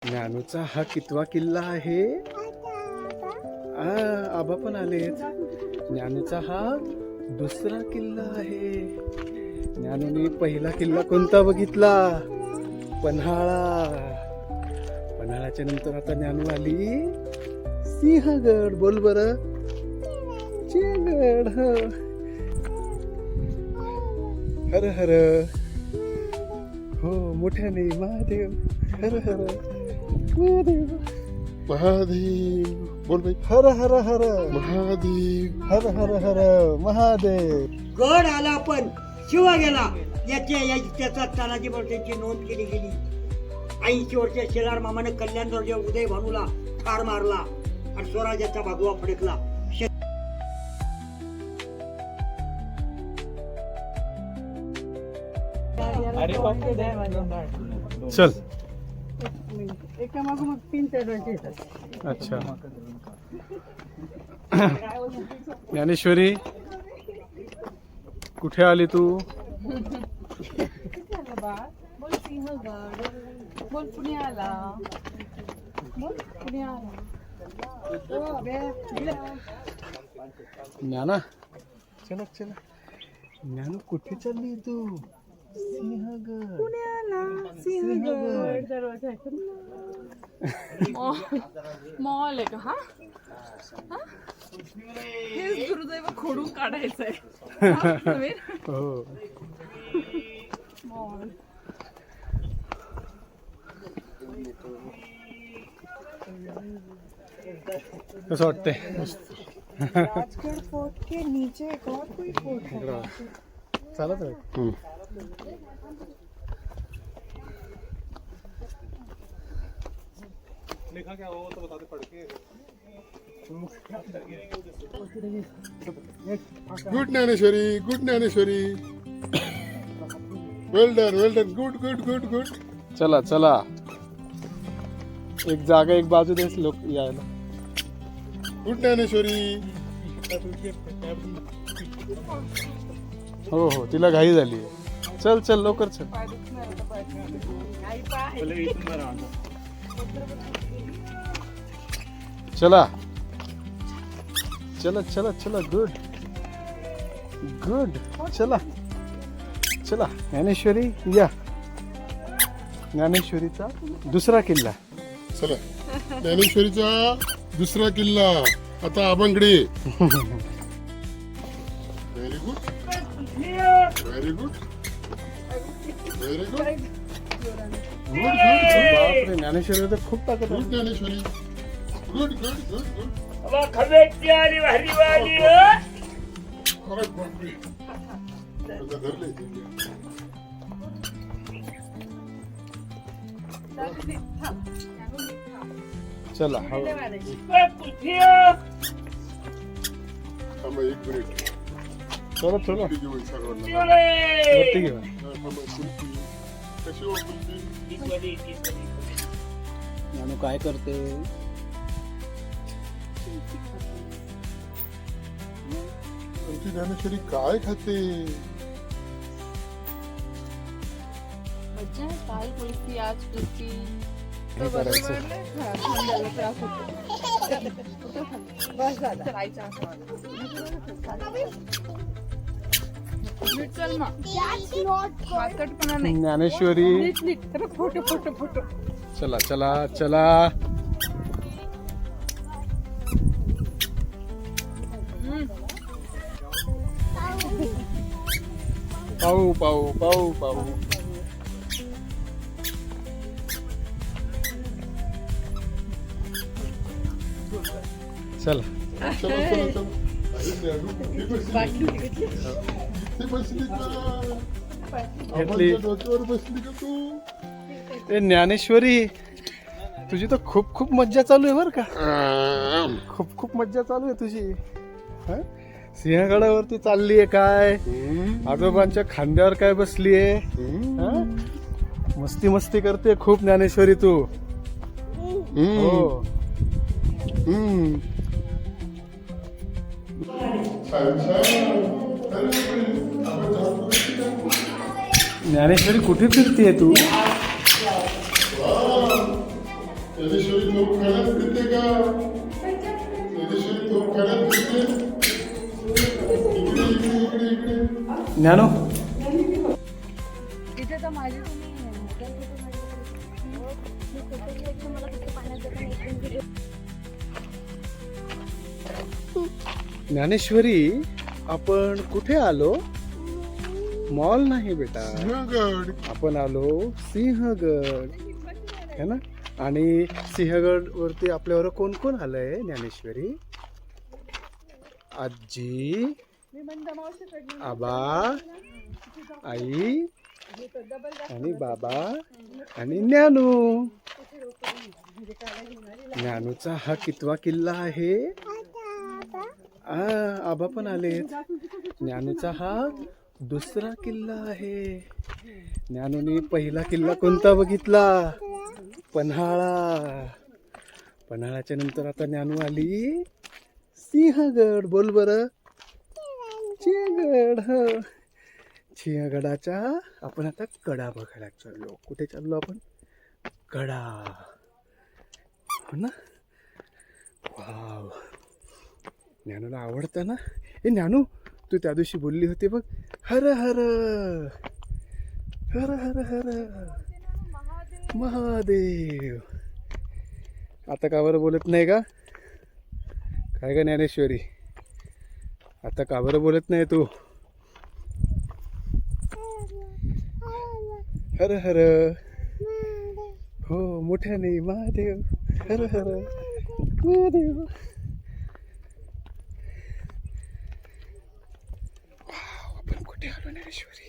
ज्ञानूचा हा कितवा किल्ला आहे? आबा पण आलेत. ज्ञानूचा हा दुसरा किल्ला आहे. ज्ञानूने पहिला किल्ला कोणता बघितला? पन्हाळा. पन्हाळ्याच्या नंतर आता ज्ञानू आली सिंहगड. बोल बर. सिंहगड. हर हर. हो मोठ्याने महादेव. हर हर महादेव. महादेव बोल भाई. हर हर हर महादेव. हर हर हर महादेव. गड आला पण शिवा गेला त्याचा तानाजी त्यांची नोंद केली गेली. 80 वर्षाच्या शेलार मामाने कल्याणजवळच्या उदय भानूला ठार मारला आणि स्वराज्याचा भगवा फडकला. चल. एका मागोमाग 3 चढायचे येतात. अच्छा. ज्ञानेश्वरी कुठे आली तू? बोल सिंहगड. बोल पुण्याला. बोल पुण्याला. ज्ञाना चला चला. ज्ञानू कुठे चालली तू? सिंहगड. पुण्याला. सिंहगड. दरवाजा मॉल आहे का हा? हेच दुर्दैव खोडून काढायचंय. हो. मॉल. कसं वाटतंय? राजगढ़ फोर्ट के नीचे एक और कोई फोर्ट है. चालत आहे. Good Dnyaneshwari. Good Dnyaneshwari. Well done. Well done. Good good good good. चला चला. एक जागा एक बाजू देस लोक यायला. गुड ज्ञानेश्वरी. हो हो तिला घाई झाली. चल चल लवकर चल. चला चला चला चला. Good good. चला चला. ज्ञानेश्वरी या. ज्ञानेश्वरीचा दुसरा किल्ला. चला. ज्ञानेश्वरीचा दुसरा किल्ला आता आबांकडे. Very good. Very good. Very good. Good good. बापरे ज्ञानेश्वरी तर खूप ताकद गुड आहे. Dnyaneshwari. Good good good good. खवेची आली भारी वाली. अरे बापरे. आता धरले. चला हो. थांबा 1 मिनिट. चला चला. कुल्फी घेऊन सर्वांना. वरती घेऊन. थांबा, कुल्फी. कशी हो कुल्फी? ज्ञानू काय करते? आमची ज्ञानेश्वरी काय खाते? मज्जा आहे. काल कुल्फी आज कुल्फी. हे करायचं. खांद्याला त्रास होतो. बस झालं. चलायचं असं. नीट चल मग. मार्केटपणा नाही. ज्ञानेश्वरी नीट नीट. तर फोटो फोटो फोटो. चला चला चला. पाहू पाहू पाहू पाहू. चला. चला चला चला. अरे ज्ञानू, कुठे बसली? इथे बसली का? घेतली. आबांच्या डोक्यावर बसली का तू? ए ज्ञानेश्वरी तुझी तर खूप खूप मज्जा चालू आहे बर का. खूप खूप मज्जा चालू आहे तुझी. हं? सिंहगडावरती चालली आहे काय? आजोबांच्या खांद्यावर काय बसली आहे? मस्ती मस्ती करते खूप ज्ञानेश्वरी तू. हो. छान छान. अरे बापरे. ज्ञानेश्वरी कुठे फिरतीये तू? ज्ञानेश्वरी तोफ खाण्यात फिरते का? ज्ञानेश्वरी तोफ खाण्यात फिरते? इकडे इकडे इकडे इकडे. ज्ञानो तिथे तर माझी तुम्ही मोबाईल फोटो मी फोटोपेक्षा मला फक्त पाण्यात जाताना ज्ञानेश्वरी, आपण कुठे आलो? मॉल नाही बेटा, सिंहगड. आपण आलो सिंहगड, है ना? आणि सिंहगड वरती आपल्यावर कोण कोण आलंय ज्ञानेश्वरी? आजी, आबा, आई आणि बाबा आणि ज्ञानू. ज्ञानूचा हा कितवा किल्ला आहे? आबा पण आलेत. ज्ञानूचा हा दुसरा किल्ला आहे. ज्ञानूने पहिला किल्ला कोणता बघितला? पन्हाळा. पन्हाळ्याच्या नंतर आता ज्ञानू आली सिंहगड. बोल बरं. सिंहगड. हो, सिंहगडाच्या आपण आता कडा बघायला चाललो. कुठे चाललो आपण? कडा, हो ना? वाव, ज्ञानूला आवडतं ना? ए ज्ञानू, तू त्या दिवशी बोलली होती बघ, हर हर हर हर हर महादेव. आता का बरं बोलत नाही का? काय का ज्ञानेश्वरी, आता का बरं बोलत नाही तू? हर हर. हो, मोठ्याने महादेव. हर हर महादेव. आपण कुठे आलो ज्ञानेश्वरी?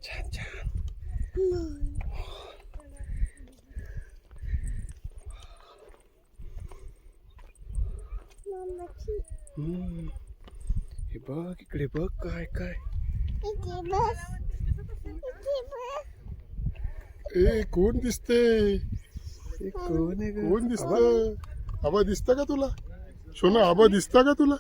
छान छान. हे बघ, इकडे बघ, काय काय. ए कोण दिसते? हे कोण आहे ग? कोण दिसत? आबा दिसता का तुला? सोना, आबा दिसता का तुला?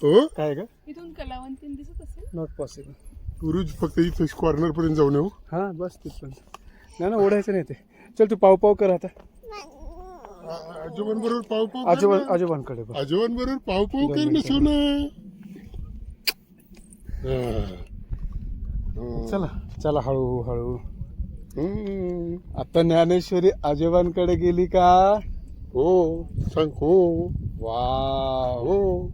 हो, काय ग? इथून कलावंतीन दिसत असेल. Not possible. गुरुज फक्त इथे कॉर्नर पर्यंत जाऊन येऊ. हा बस तिथपर्यंत. नाही ना, ओढायचं नाही ते. चल तू पाव पाव कर आता. आजोबांबरोबर पाव पाव कर ना. आजोबांकडे बघ. आजोबांबरोबर पाव पाव कर ना मिनिटं. सोना. चला चला, हळू हळू. हम्म. आता ज्ञानेश्वरी आजोबांकडे गेली का? हो, सांग. हो वाव, हो.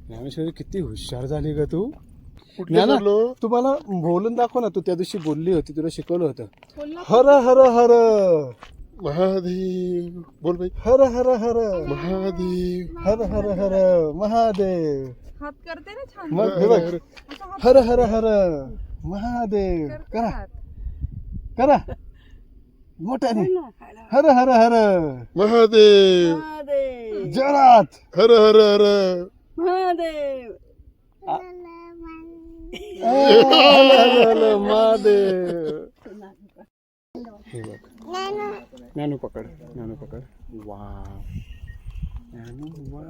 ज्ञानेश्वरी किती हुशार झाली ग तू. कुठे ज्ञाना, चाललो? तुम्हाला बोलून दाखव ना. तू त्या दिवशी बोलली होती, तुला शिकवलं होतं. बोलला हर हर हर महादेव. बोल बाई. हर हर हर महादेव. हर हर हर महादेव. हात करते ना छान. मग हे बघ, हर हर हर महादेव. करा हात. करा मोठ्याने. हर हर हर महादेव. जोरात. हर हर हर. महादेव. महादेव. हे बघ, ज्ञानू पकड, ज्ञानू पकड. वाव, ज्ञानू. वाव,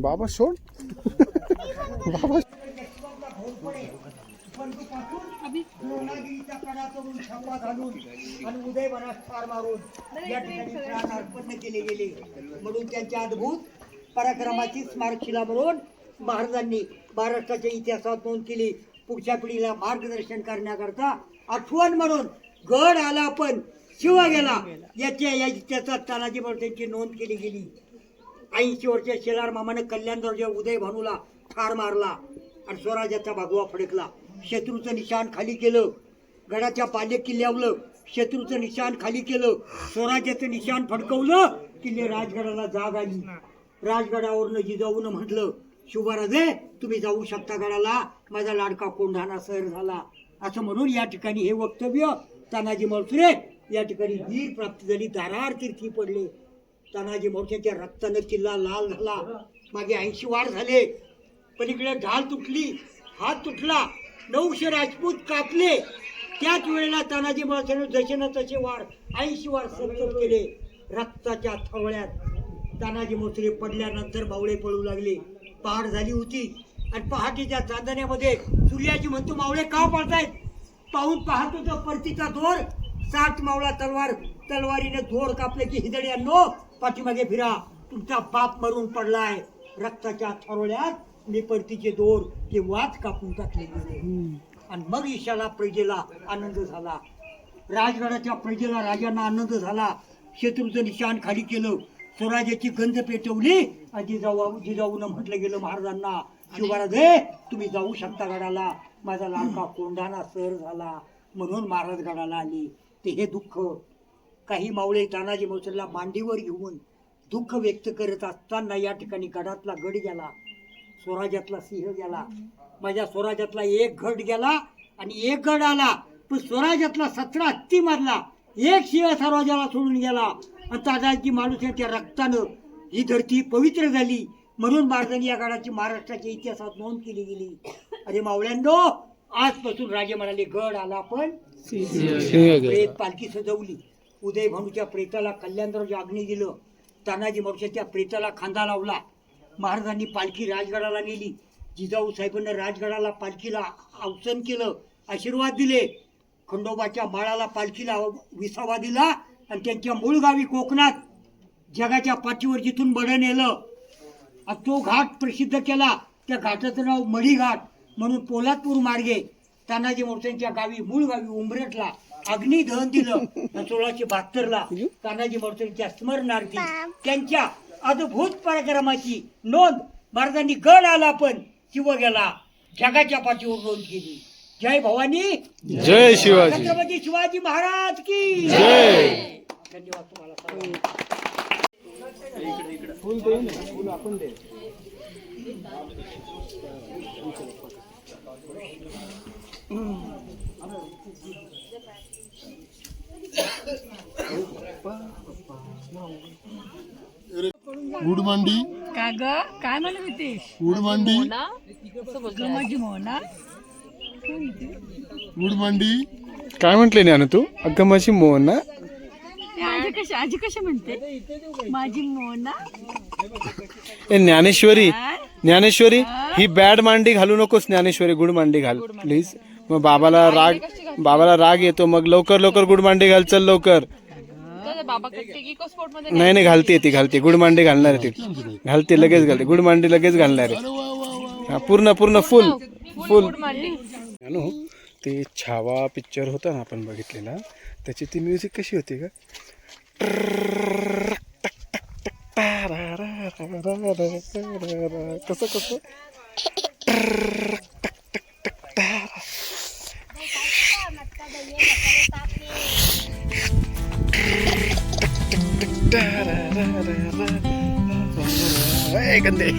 बाबा सोड. बाबा द्रोणागिरीचा कडा करून छापा घालून आणि उदयवनात ठार मारून या ठिकाणी प्राण अर्पण केले गेले. म्हणून त्यांच्या अद्भुत पराक्रमाची स्मारकशिला म्हणून महाराजांनी महाराष्ट्राच्या इतिहासात नोंद केली. पुढच्या पिढीला मार्गदर्शन करण्याकरता आठवण म्हणून गड आला पण शिव गेला त्याचा तानाजी महाराजांची नोंद केली गेली. 80 वर्षीय शेलार मामानं कल्याणजवळच्या उदय भानूला ठार मारला आणि स्वराज्याचा भगवा फडकला. शत्रूचं निशाण खाली केलं. गडाच्या पाले किल्ल्यावलं शत्रूचं निशाण खाली केलं. स्वराज्याचं निशाण फडकवलं. किल्ले राजगडाला जाग आली. राजगडावरनं जिजाऊनं म्हटलं, शिवराजे तुम्ही जाऊ शकता गडाला, माझा लाडका कोंढाणा सैर झाला. असं म्हणून या ठिकाणी हे वक्तव्य तानाजी मालुसरे या ठिकाणी वीर प्राप्त झाली. दारार तीर्थी पडले. तानाजी मालुसरेच्या रक्तानं किल्ला लाल झाला. मागे 80 वार झाले. पलीकडे ढाल तुटली, हात तुटला, 900 राजपूत कापले. त्याच वेळेला तानाजी मालुसरेने जसे ना तसे वार 80 वार सतत केले. रक्ताच्या थवळ्यात तानाजी मालुसरे पडल्यानंतर बावळे पळू लागले. पहाड झाली होती आणि पहाटेच्या चांदण्यामध्ये सूर्याची म्हणतो मावळे का पळतायत? पाहून पाहतो तो परतीचा दोर, 60 मावळा तलवारीने दोर कापले की हिदड्यांनो पाठीमागे फिरा, तुमचा बाप मरून पडलाय. रक्ताच्या थरोळ्यात मी परतीचे दोर ते वाच कापून टाकले गेले. आणि मग ईशाला प्रजेला आनंद झाला, राजगडाच्या प्रजेला राजांना आनंद झाला. शत्रूचं निशाण खाली केलं, स्वराज्याची गंध पेटवली. जिजाऊनं म्हटलं गेलं महाराजांना, शिवराज तुम्ही जाऊ शकता गडाला, माझा लाडका कोंढाणा सर झाला म्हणून महाराज गडाला आले. ते हे दुःख काही मावळे तानाजी मालुसरेला मांडीवर घेऊन दुःख व्यक्त करत असताना या ठिकाणी गडातला गड गेला, स्वराज्यातला सिंह गेला. माझ्या स्वराज्यातला एक गड गेला आणि एक गड आला, पण स्वराज्यातला 17 हत्ती मारला, एक सिंह स्वराज्याला सोडून गेला. आणि तानाजी मालुसरेच्या रक्तानं ही धरती पवित्र झाली म्हणून महाराजांनी या गडाची महाराष्ट्राच्या इतिहासात नोंद केली गेली. अरे मावळ्यांनो, आजपासून राजे म्हणाले गड आला पण प्रेत पालखी सजवली. उदय भानूच्या प्रेताला कल्याणराव अग्नी दिलं, तानाजी मालुसरे त्या प्रेताला खांदा लावला. महाराजांनी पालखी राजगडाला नेली. जिजाऊ साहेबांना राजगडाला पालखीला अवसन केलं, आशीर्वाद दिले. खंडोबाच्या माळाला पालखीला विसावा दिला आणि त्यांच्या मूळ गावी कोकणात जगाच्या पाठीवर जिथून बडं नेलं आणि तो घाट प्रसिद्ध केला. त्या घाटाचं नाव मढी घाट म्हणून पोलादपूर मार्गे तानाजी मालुसरेंच्या गावी मूळ गावी उंबरठला अग्नी दहन दिलं. 1672ला तानाजी मालुसरेंच्या स्मरणार्थी त्यांच्या अद्भुत पराक्रमाची नोंद महाराजांनी गड आला पण शिव गेला जगाच्या पाठीवर नोंद केली. जय भवानी, जय शिवाजी. छत्रपती शिवाजी महाराज की जय. धन्यवाद तुम्हाला सर्वांना. उडमांडी का ग काय म्हणत होतीस? उडमांडी माझी मोना उडमांडी काय म्हटले ज्ञानू तू? अगं माझी मोना. आजी कशी म्हणते माझी मोना? ए ज्ञानेश्वरी, ज्ञानेश्वरी ही बॅड मांडी घालू नकोस. ज्ञानेश्वरी गुड मांडी घाल प्लीज. मग बाबाला राग येतो. मग लवकर लवकर गुड मांडी घाल, चल लवकर. नाही नाही, घालते ती, घालते गुड मांडी घालणार आहे ती, घालते लगेच घालते गुड मांडी लगेच घालणार आहे. हा, पूर्ण पूर्ण फुल फुल. ज्ञानू, ते छावा पिक्चर होता ना आपण बघितलेला, त्याची ती म्युझिक कशी होती का? कसं कसं गंदे